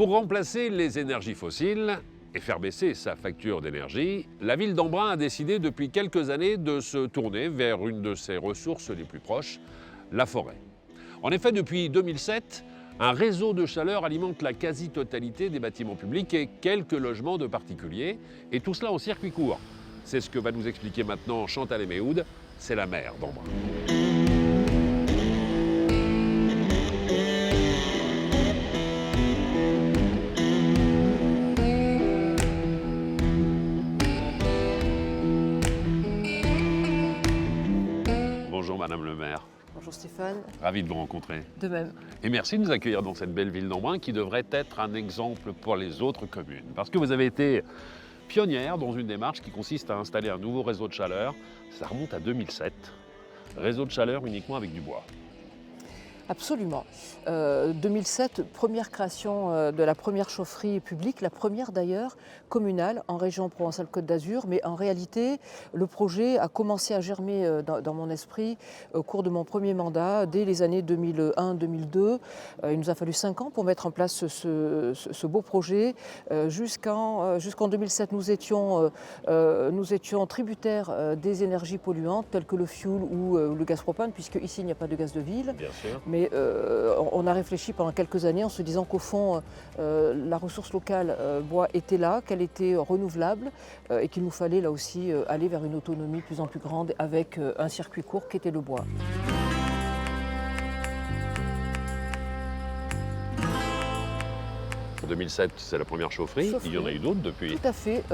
Pour remplacer les énergies fossiles et faire baisser sa facture d'énergie, la ville d'Embrun a décidé depuis quelques années de se tourner vers une de ses ressources les plus proches, la forêt. En effet, depuis 2007, un réseau de chaleur alimente la quasi-totalité des bâtiments publics et quelques logements de particuliers, et tout cela en circuit court. C'est ce que va nous expliquer maintenant Chantal Méhoud, c'est la maire d'Embrun. Bonjour Madame le maire. Bonjour Stéphane. Ravi de vous rencontrer. De même. Et merci de nous accueillir dans cette belle ville d'Embrun qui devrait être un exemple pour les autres communes. Parce que vous avez été pionnière dans une démarche qui consiste à installer un nouveau réseau de chaleur. Ça remonte à 2007. Réseau de chaleur uniquement avec du bois. Absolument. 2007, première création de la première chaufferie publique, la première d'ailleurs communale en région Provence-Alpes-Côte d'Azur. Mais en réalité, le projet a commencé à germer dans mon esprit au cours de mon premier mandat, dès les années 2001-2002. Il nous a fallu 5 ans pour mettre en place ce beau projet. Jusqu'en 2007, nous étions tributaires des énergies polluantes telles que le fioul ou le gaz propane, puisque ici il n'y a pas de gaz de ville. Bien sûr. Mais on a réfléchi pendant quelques années en se disant qu'au fond, la ressource locale bois était là, qu'elle était renouvelable et qu'il nous fallait là aussi aller vers une autonomie de plus en plus grande avec un circuit court qui était le bois. En 2007, c'est la première chaufferie. Il y en a eu d'autres depuis. Tout à fait.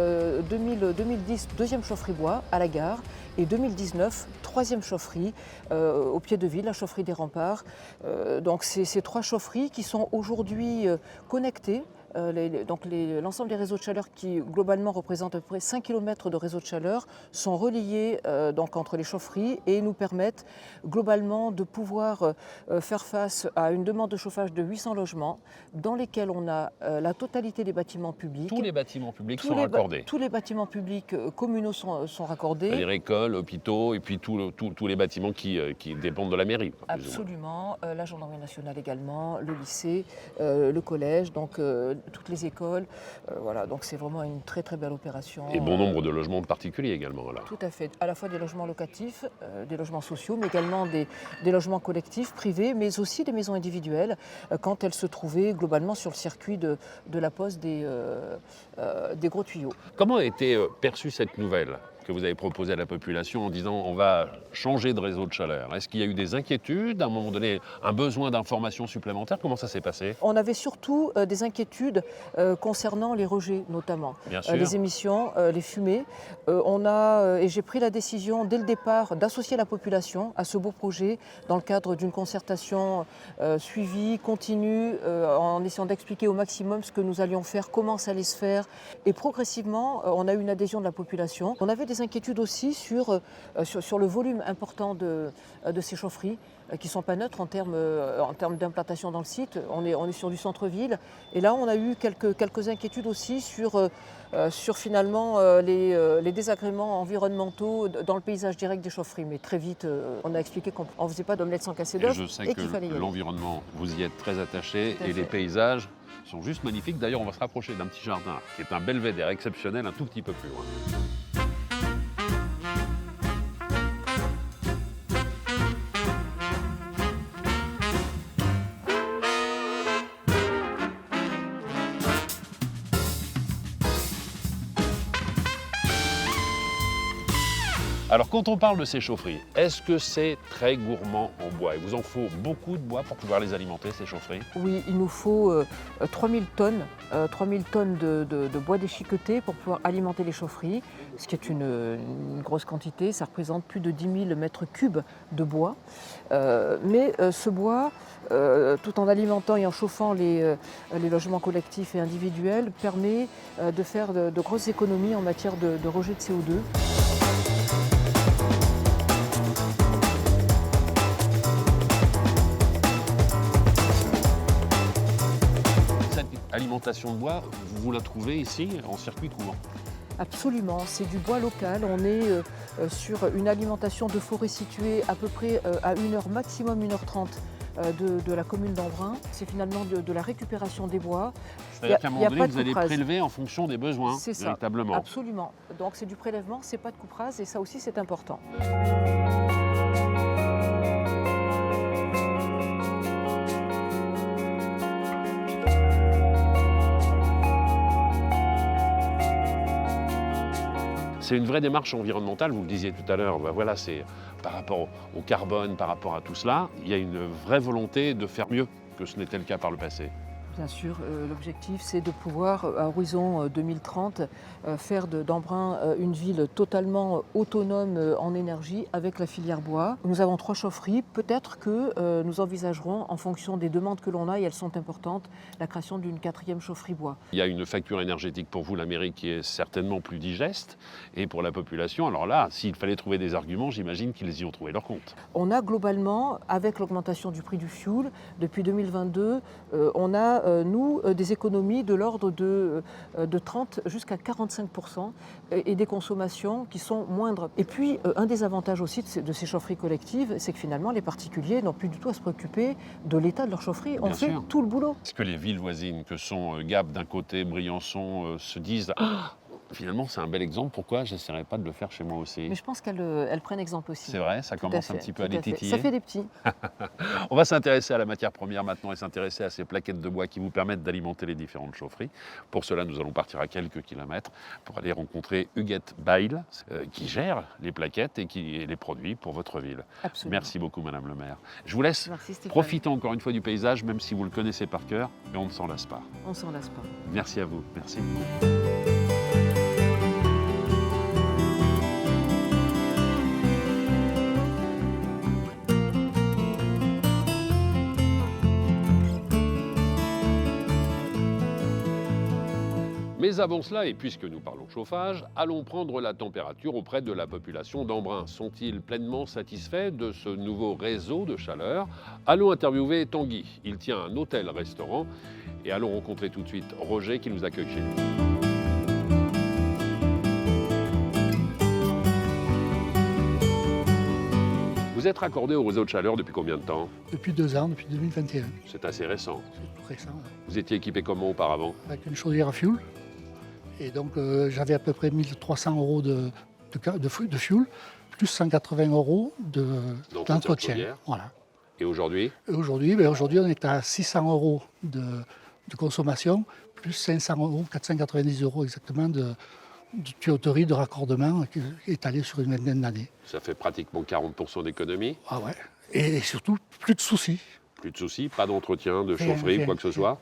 2010, deuxième chaufferie bois à la gare. Et 2019, troisième chaufferie au pied de ville, la chaufferie des Remparts. Donc c'est ces 3 chaufferies qui sont aujourd'hui connectées. L'ensemble des réseaux de chaleur qui globalement représentent à peu près 5 km de réseaux de chaleur sont reliés entre les chaufferies et nous permettent globalement de pouvoir faire face à une demande de chauffage de 800 logements dans lesquels on a la totalité des bâtiments publics. Tous les bâtiments publics sont raccordés. Tous les bâtiments publics communaux sont raccordés. Les écoles, hôpitaux et puis tous les bâtiments qui dépendent de la mairie. Absolument. La gendarmerie nationale également, le lycée, le collège, donc toutes les écoles. Voilà, donc c'est vraiment une très très belle opération. Et bon nombre de logements particuliers également là. Tout à fait. À la fois des logements locatifs, des logements sociaux, mais également des logements collectifs, privés, mais aussi des maisons individuelles quand elles se trouvaient globalement sur le circuit de la pose des gros tuyaux. Comment a été perçue cette nouvelle que vous avez proposée à la population en disant on va changer de réseau de chaleur? Est-ce qu'il y a eu des inquiétudes, à un moment donné, un besoin d'informations supplémentaires? Comment ça s'est passé? On avait surtout des inquiétudes concernant les rejets notamment, les émissions, les fumées. Et j'ai pris la décision dès le départ d'associer la population à ce beau projet dans le cadre d'une concertation suivie, continue, en essayant d'expliquer au maximum ce que nous allions faire, comment ça allait se faire. Et progressivement, on a eu une adhésion de la population. On avait des inquiétudes aussi sur le volume important de ces chaufferies qui ne sont pas neutres en termes d'implantation dans le site. On est sur du centre-ville. Et là, on a eu quelques inquiétudes aussi sur finalement les désagréments environnementaux dans le paysage direct des chaufferies. Mais très vite, on a expliqué qu'on ne faisait pas d'omelette sans casser d'œufs. Je sais que l'environnement, vous y êtes très attaché et les paysages sont juste magnifiques. D'ailleurs, on va se rapprocher d'un petit jardin qui est un belvédère exceptionnel un tout petit peu plus loin. Alors quand on parle de ces chaufferies, est-ce que c'est très gourmand en bois? Il vous en faut beaucoup de bois pour pouvoir les alimenter, ces chaufferies? Oui, il nous faut 3000 tonnes de bois déchiqueté pour pouvoir alimenter les chaufferies, ce qui est une grosse quantité. Ça représente plus de 10 000 mètres cubes de bois. Mais ce bois, tout en alimentant et en chauffant les logements collectifs et individuels, permet de faire de grosses économies en matière de rejet de CO2. Alimentation de bois, vous la trouvez ici en circuit court? Absolument, c'est du bois local. On est sur une alimentation de forêt située à peu près à 1h, maximum 1h30 de la commune d'Embrun. C'est finalement de la récupération des bois. C'est-à-dire qu'à un moment donné, vous allez prélever en fonction des besoins, c'est ça, véritablement. Absolument. Donc c'est du prélèvement, c'est pas de coupe rase et ça aussi c'est important. C'est une vraie démarche environnementale, vous le disiez tout à l'heure, voilà, c'est par rapport au carbone, par rapport à tout cela, il y a une vraie volonté de faire mieux que ce n'était le cas par le passé. Bien sûr, l'objectif c'est de pouvoir, à horizon 2030, faire d'Embrun une ville totalement autonome en énergie avec la filière bois. Nous avons 3 chaufferies, peut-être que nous envisagerons, en fonction des demandes que l'on a, et elles sont importantes, la création d'une 4e chaufferie bois. Il y a une facture énergétique pour vous, la mairie, qui est certainement plus digeste, et pour la population, alors là, s'il fallait trouver des arguments, j'imagine qu'ils y ont trouvé leur compte. On a globalement, avec l'augmentation du prix du fioul, depuis 2022, on a des économies de l'ordre de 30 jusqu'à 45% et des consommations qui sont moindres. Et puis, un des avantages aussi de ces chaufferies collectives, c'est que finalement, les particuliers n'ont plus du tout à se préoccuper de l'état de leur chaufferie. On fait tout le boulot. Est-ce que les villes voisines, que sont Gap d'un côté, Briançon, se disent « Ah, finalement, c'est un bel exemple, pourquoi je n'essaierai pas de le faire chez moi aussi ?» Mais je pense qu'elles prennent exemple aussi. C'est vrai, ça commence un petit peu à les titiller. Ça fait des petits. On va s'intéresser à la matière première maintenant et s'intéresser à ces plaquettes de bois qui vous permettent d'alimenter les différentes chaufferies. Pour cela, nous allons partir à quelques kilomètres pour aller rencontrer Huguette Bail, qui gère les plaquettes et les produits pour votre ville. Absolument. Merci beaucoup, Madame le maire. Je vous laisse profiter encore une fois du paysage, même si vous le connaissez par cœur, mais on ne s'en lasse pas. On ne s'en lasse pas. Merci à vous. Merci. Mais avant cela, et puisque nous parlons chauffage, allons prendre la température auprès de la population d'Embrun. Sont-ils pleinement satisfaits de ce nouveau réseau de chaleur? Allons interviewer Tanguy. Il tient un hôtel-restaurant et allons rencontrer tout de suite Roger qui nous accueille chez lui. Vous êtes raccordé au réseau de chaleur depuis combien de temps? Depuis 2 ans, depuis 2021. C'est assez récent. C'est tout récent. Ouais. Vous étiez équipé comment auparavant? Avec une chaudière à fioul. Et donc j'avais à peu près 1 300 € de fioul, plus 180 € d'entretien. Voilà. Et aujourd'hui? Aujourd'hui, on est à 600 € de consommation, plus 500 €, 490 € exactement de tuyauterie, de raccordement étalé sur une vingtaine d'années. Ça fait pratiquement 40% d'économie. Ah ouais. Et surtout, plus de soucis. Plus de soucis, pas d'entretien, de chaufferie, quoi que ce soit.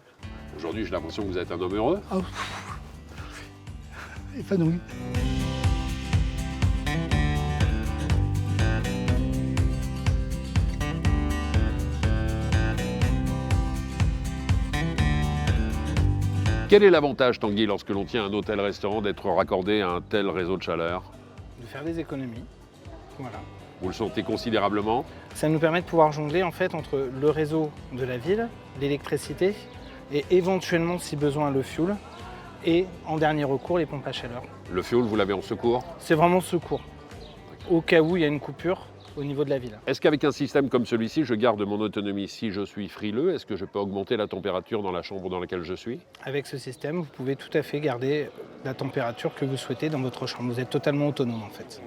Aujourd'hui, j'ai l'impression que vous êtes un homme heureux. Ah, épanoui. Quel est l'avantage, Tanguy, lorsque l'on tient un hôtel-restaurant, d'être raccordé à un tel réseau de chaleur? De faire des économies, voilà. Vous le sentez considérablement? Ça nous permet de pouvoir jongler en fait entre le réseau de la ville, l'électricité et éventuellement, si besoin, le fioul et en dernier recours, les pompes à chaleur. Le fioul, vous l'avez en secours? C'est vraiment secours, au cas où il y a une coupure au niveau de la ville. Est-ce qu'avec un système comme celui-ci, je garde mon autonomie si je suis frileux? Est-ce que je peux augmenter la température dans la chambre dans laquelle je suis? Avec ce système, vous pouvez tout à fait garder la température que vous souhaitez dans votre chambre. Vous êtes totalement autonome en fait.